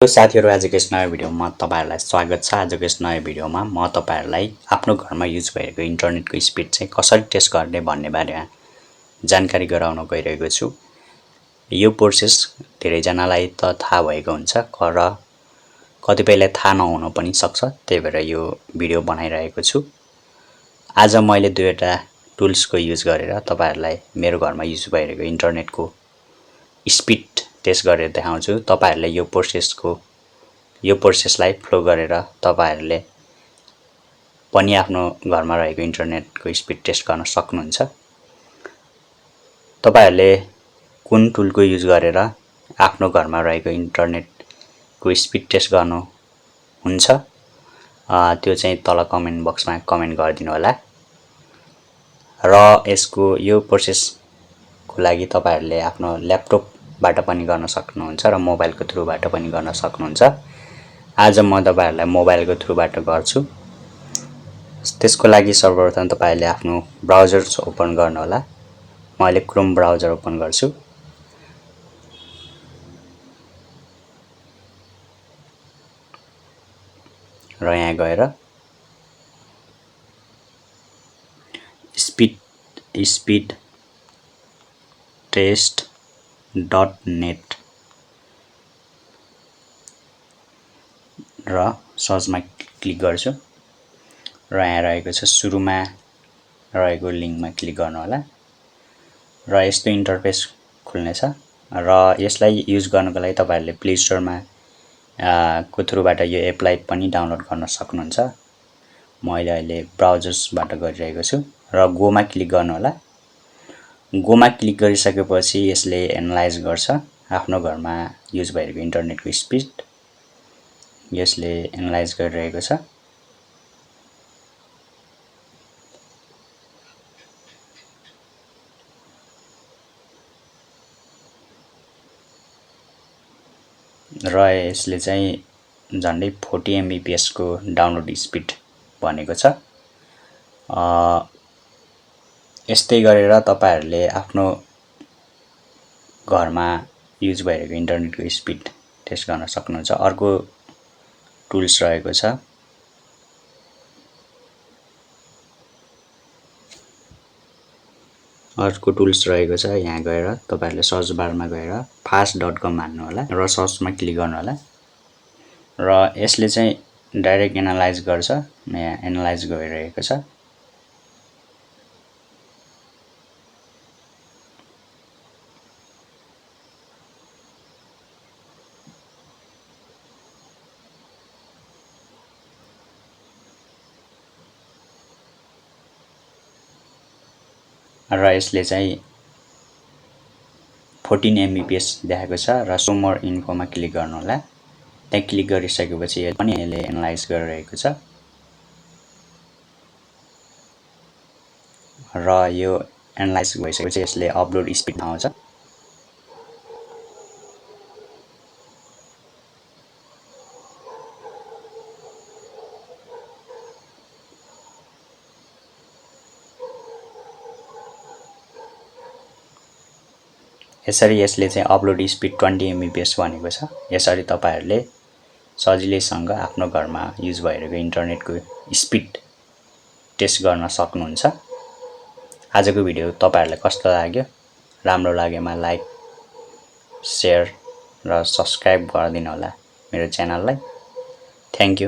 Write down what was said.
साथीहरु आजको यस नयाँ भिडियोमा तपाईहरुलाई स्वागत छ। आजको यस नयाँ भिडियोमा म तपाईहरुलाई आफ्नो घरमा युज भएको इन्टरनेटको स्पिड चाहिँ कसरी टेस्ट गर्ने भन्ने बारेमा जानकारी गराउन गइरहेको छु। यो प्रोसेस धेरै जनालाई त थाहा भएको हुन्छ र कतिपयलाई थाहा नहुन पनि सक्छ। त्यही भएर यो भिडियो बनाइरहेको छु। आज मैले दुईवटा टुल्सको युज गरेर तपाईहरुलाई मेरो घरमा युज भइरहेको इन्टरनेटको स्पिड टेस्ट गरेर देखाउँछु। तपाईहरुले यो प्रोसेसलाई फ्लो गरेर तपाईहरुले पनि आफ्नो घरमा रहेको इन्टरनेटको स्पिड टेस्ट गर्न सक्नुहुन्छ। तपाईहरुले कुन टुलको युज गरेर आफ्नो घरमा रहेको इन्टरनेटको स्पिड टेस्ट गर्नु हुन्छ त्यो चाहिँ तल कमेन्ट बक्समा कमेन्ट गरिदिनु होला। र यो प्रोसेसको लागि तपाईहरुले आफ्नो ल्यापटपबाट पनि गर्न सक्नुहुन्छ र मोबाइलको थ्रुबाट पनि गर्न सक्नुहुन्छ। आज म तपाईहरुलाई मोबाइलको थ्रुबाट गर्छु। त्यसको लागि सर्वप्रथम तपाईहरुले आफ्नो ब्राउजर ओपन गर्नु होला। म अहिले क्रोम ब्राउजर ओपन गर्छु। र यहाँ गएर speed test.net र सर्चमा क्लिक गर्छु र यहाँ रहेको छ सुरुमा रहेको लिंकमा क्लिक गर्नु होला र यस्तो इन्टरफेस खुल्नेछ र यसलाई युज गर्नको लागि तपाईहरुले प्ले स्टोरमा को थ्रुबाट यो एपलाई पनि डाउनलोड गर्न सक्नुहुन्छ। म अहिले ब्राउजर्सबाट गरिरहेको छु र गोमा क्लिक गर्नु होला। गोमा क्लिक गरिसकेपछि यसले एनालाइज गर्छ आफ्नो घरमा युज भइरहेको इन्टरनेटको स्पिड। यसले एनालाइज गरिरहेको छ र यसले चाहिँ झन्डै 40 mbps को डाउनलोड स्पिड भनेको छ। यस्तै गरेर तपाईहरुले आफ्नो घरमा युज भइरहेको इन्टरनेटको स्पिड टेस्ट गर्न सक्नुहुन्छ। अर्को टुल्स रहेको छ यहाँ गएर तपाईहरुले सर्च बारमा गएर fast.com हान्नु होला र सर्चमा क्लिक गर्नु होला र यसले चाहिँ डाइरेक्ट एनालाइज गर्छ। यहाँ एनालाइज गरिरहेको छ। र यसले चाहिँ 14 mbps देखाएको छ र शो मोर इन्फोमा क्लिक गर्नु होला। त्यहाँ क्लिक गरिसकेपछि यसले एनालाइज गरिरहेको छ र यो एनालाइज भइसकेपछि यसले अपलोड स्पिड आउँछ। यसरी यसले चाहिँ अपलोड स्पिड 20 mbps भनेको छ। यसरी तपाईहरुले सजिलैसँग आफ्नो घरमा युज भइरहेको इन्टरनेटको स्पिड टेस्ट गर्न सक्नुहुन्छ। आजको भिडियो तपाईहरुलाई कस्तो लाग्यो? राम्रो लागेमा लाइक, शेयर र सब्स्क्राइब गरिदिनु होला मेरो च्यानललाई। Thank you.